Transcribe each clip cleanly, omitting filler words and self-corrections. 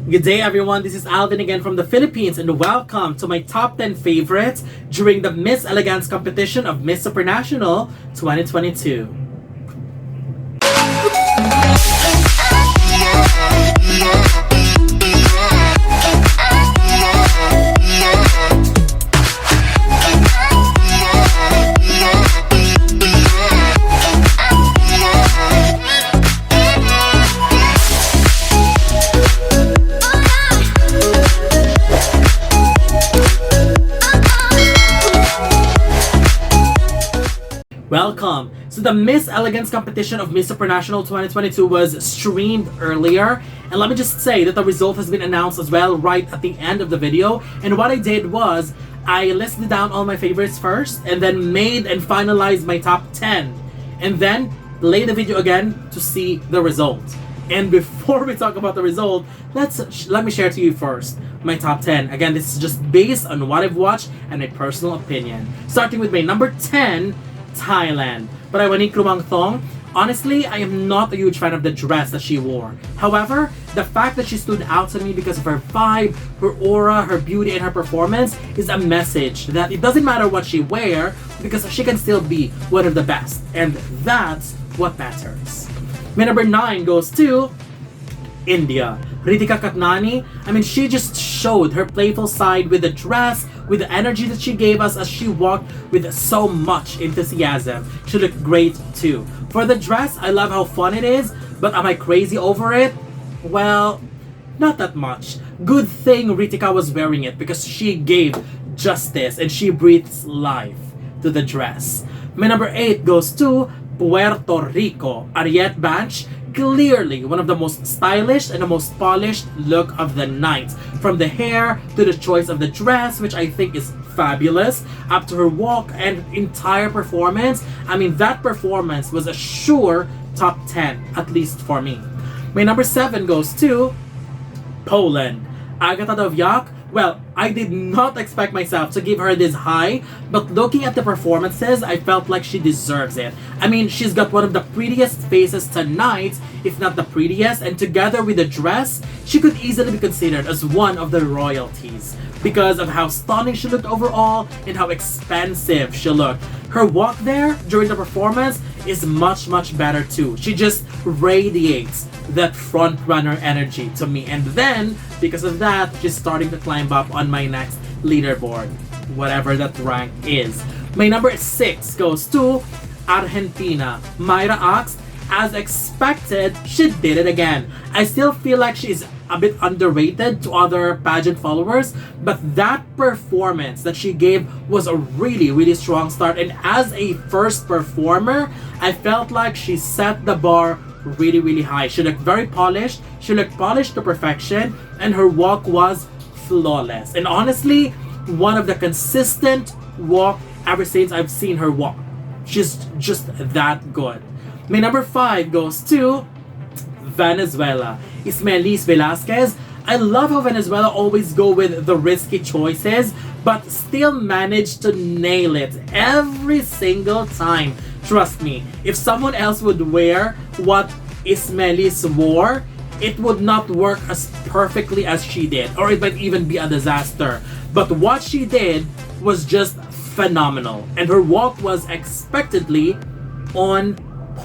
Good day everyone, this is Alvin again from the Philippines and welcome to my top 10 favorites during the Miss Elegance competition of Miss Supranational 2022. Welcome! So the Miss Elegance competition of Miss Supranational 2022 was streamed earlier, and let me just say that the result has been announced as well right at the end of the video. And what I did was I listed down all my favorites first and then made and finalized my top 10 and then play the video again to see the result. And before we talk about the result, let me share to you first my top 10. Again, this is just based on what I've watched and my personal opinion. Starting with my number 10, Thailand. But I wanik lumang thong. Honestly, I am not a huge fan of the dress that she wore. However, the fact that she stood out to me because of her vibe, her aura, her beauty, and her performance is a message that it doesn't matter what she wear because she can still be one of the best. And that's what matters. My number 9 goes to India. Ritika Katnani, she just showed her playful side with the dress, with the energy that she gave us as she walked with so much enthusiasm. She looked great too. For the dress, I love how fun it is, but am I crazy over it? Well, not that much. Good thing Ritika was wearing it because she gave justice and she breathes life to the dress. My number 8 goes to Puerto Rico. Ariette Banch, clearly one of the most stylish and the most polished look of the night. From the hair to the choice of the dress, which I think is fabulous, up to her walk and entire performance. That performance was a sure top 10, at least for me. My number 7 goes to Poland. Agata Dowiak. Well, I did not expect myself to give her this high, but looking at the performances, I felt like she deserves it. She's got one of the prettiest faces tonight, if not the prettiest, and together with the dress, she could easily be considered as one of the royalties because of how stunning she looked overall and how expensive she looked. Her walk there during the performance is much better too. She just radiates that front runner energy to me, and then because of that, she's starting to climb up on my next leaderboard, whatever that rank is. My number 6 goes to Argentina. Myra Ax, as expected, she did it again. I still feel like she's a bit underrated to other pageant followers, but that performance that she gave was a really strong start, and as a first performer, I felt like she set the bar really high. She looked very polished, she looked polished to perfection, and her walk was flawless. And honestly, one of the consistent walk ever since I've seen her walk. She's just that good. My number 5 goes to Venezuela. Ismaelis Velasquez. I love how Venezuela always go with the risky choices, but still manage to nail it every single time. Trust me, if someone else would wear what Ismaelis wore, it would not work as perfectly as she did, or it might even be a disaster. But what she did was just phenomenal, and her walk was expectedly on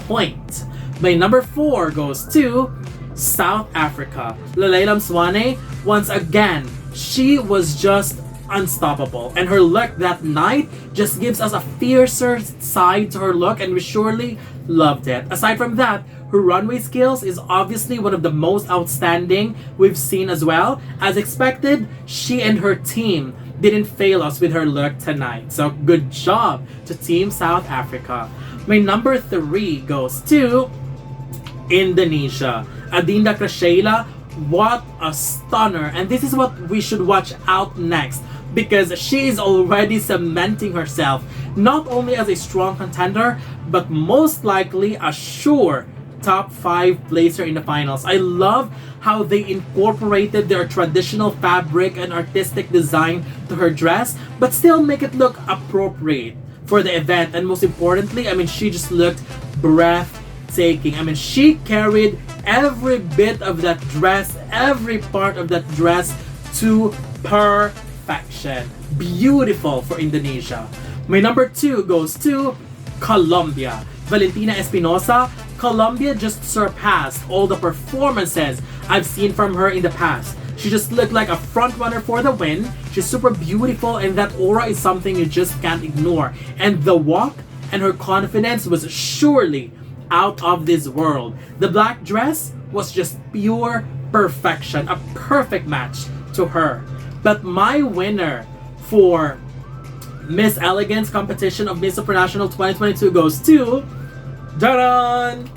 point. My number 4 goes to South Africa. Leila Mswane, once again, she was just unstoppable, and her look that night just gives us a fiercer side to her look, and we surely loved it. Aside from that, her runway skills is obviously one of the most outstanding we've seen as well. As expected, she and her team didn't fail us with her look tonight, so good job to Team South Africa. My number 3 goes to Indonesia. Adinda Krashela, what a stunner, and this is what we should watch out next because she is already cementing herself not only as a strong contender but most likely a sure top 5 placer in the finals. I love how they incorporated their traditional fabric and artistic design to her dress but still make it look appropriate for the event, and most importantly, she just looked breathtaking. breathtaking. I mean, she carried every bit of that dress, every part of that dress to perfection. Beautiful for Indonesia. My number 2 goes to Colombia. Valentina Espinosa. Colombia just surpassed all the performances I've seen from her in the past. She just looked like a front runner for the win. She's super beautiful, and that aura is something you just can't ignore. And the walk and her confidence was surely out of this world. The black dress was just pure perfection, a perfect match to her. But my winner for Miss Elegance competition of Miss Supranational 2022 goes to Daran,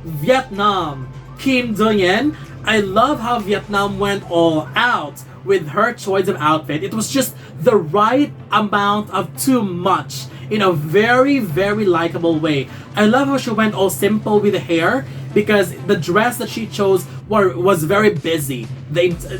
Vietnam, Kim Do-yen. I love how Vietnam went all out with her choice of outfit. It was just the right amount of too much in a very, very likable way. I love how she went all simple with the hair because the dress that she chose was very busy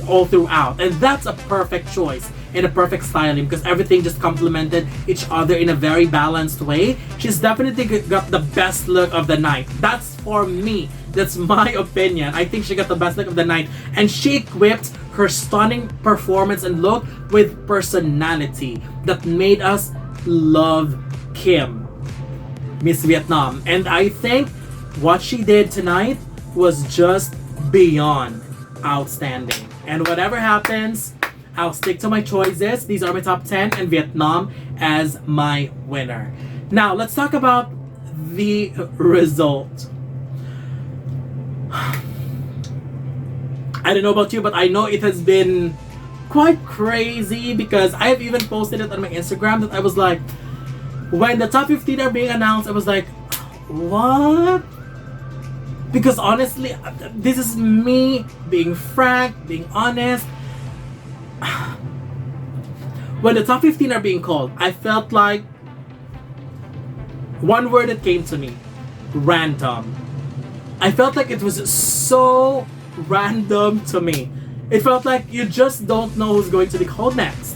all throughout. And that's a perfect choice and a perfect styling because everything just complemented each other in a very balanced way. She's definitely got the best look of the night. That's for me. That's my opinion. I think she got the best look of the night. And she equipped her stunning performance and look with personality that made us love Kim, Miss Vietnam. And I think what she did tonight was just beyond outstanding. And whatever happens, I'll stick to my choices. These are my top 10 and Vietnam as my winner. Now, let's talk about the result. I don't know about you, but I know it has been quite crazy because I have even posted it on my Instagram that I was like, when the top 15 are being announced, I was like, what? Because honestly, this is me being frank, being honest. When the top 15 are being called, I felt like one word that came to me: random. I felt like it was so random to me. It felt like you just don't know who's going to be called next.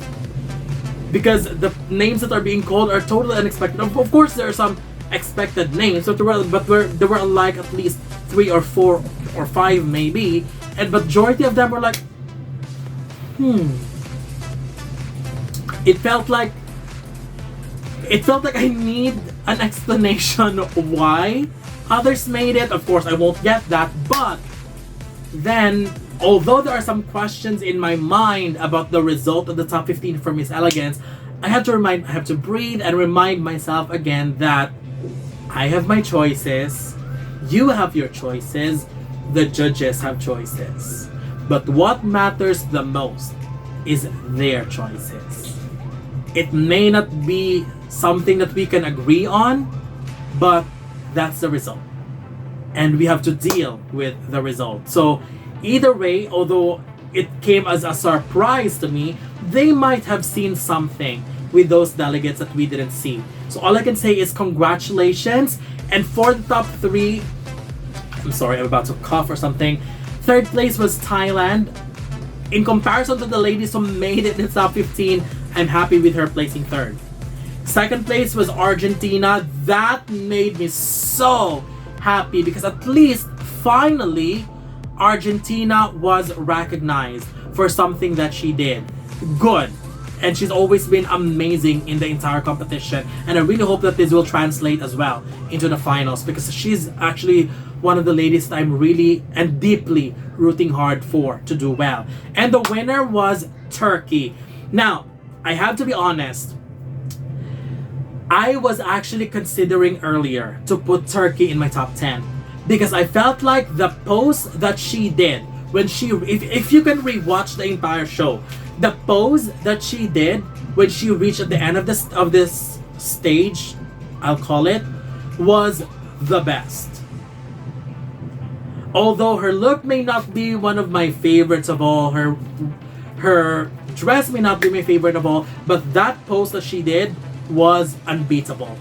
Because the names that are being called are totally unexpected. Of course, there are some expected names, but there were like at least 3 or 4 or 5 maybe. And majority of them were like, It felt like I need an explanation why others made it. Of course, I won't get that, but then, although there are some questions in my mind about the result of the top 15 for Miss Elegance, I have to breathe and remind myself again that I have my choices, you have your choices, the judges have choices. But what matters the most is their choices. It may not be something that we can agree on, but that's the result. And we have to deal with the result. So either way, although it came as a surprise to me, they might have seen something with those delegates that we didn't see. So all I can say is congratulations. And for the top 3, I'm sorry, I'm about to cough or something. 3rd place was Thailand. In comparison to the ladies who made it in the top 15, I'm happy with her placing 3rd. 2nd place was Argentina. That made me so happy because at least finally Argentina was recognized for something that she did good, and she's always been amazing in the entire competition, and I really hope that this will translate as well into the finals because she's actually one of the ladies that I'm really and deeply rooting hard for to do well. And the winner was Turkey. Now, I have to be honest, I was actually considering earlier to put Turkey in my top 10 because I felt like the pose that she did when if you can rewatch the entire show, the pose that she did when she reached at the end of this stage, I'll call it, was the best. Although her look may not be one of my favorites of all, her dress may not be my favorite of all, but that pose that she did was unbeatable.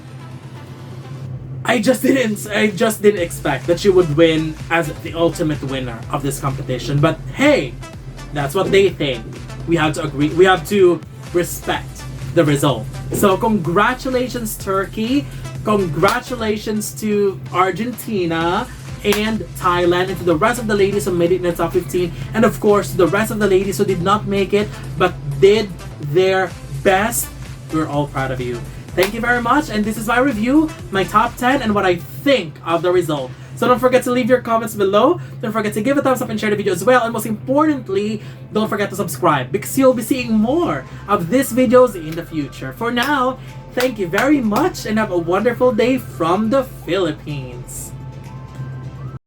I just didn't expect that she would win as the ultimate winner of this competition. But hey, that's what they think. We have to agree. We have to respect the result. So congratulations, Turkey. Congratulations to Argentina and Thailand, and to the rest of the ladies who made it in the top 15, and of course to the rest of the ladies who did not make it but did their best. We're all proud of you. Thank you very much, and this is my review, my top 10, and what I think of the result. So don't forget to leave your comments below. Don't forget to give a thumbs up and share the video as well. And most importantly, don't forget to subscribe, because you'll be seeing more of these videos in the future. For now, thank you very much and have a wonderful day from the Philippines.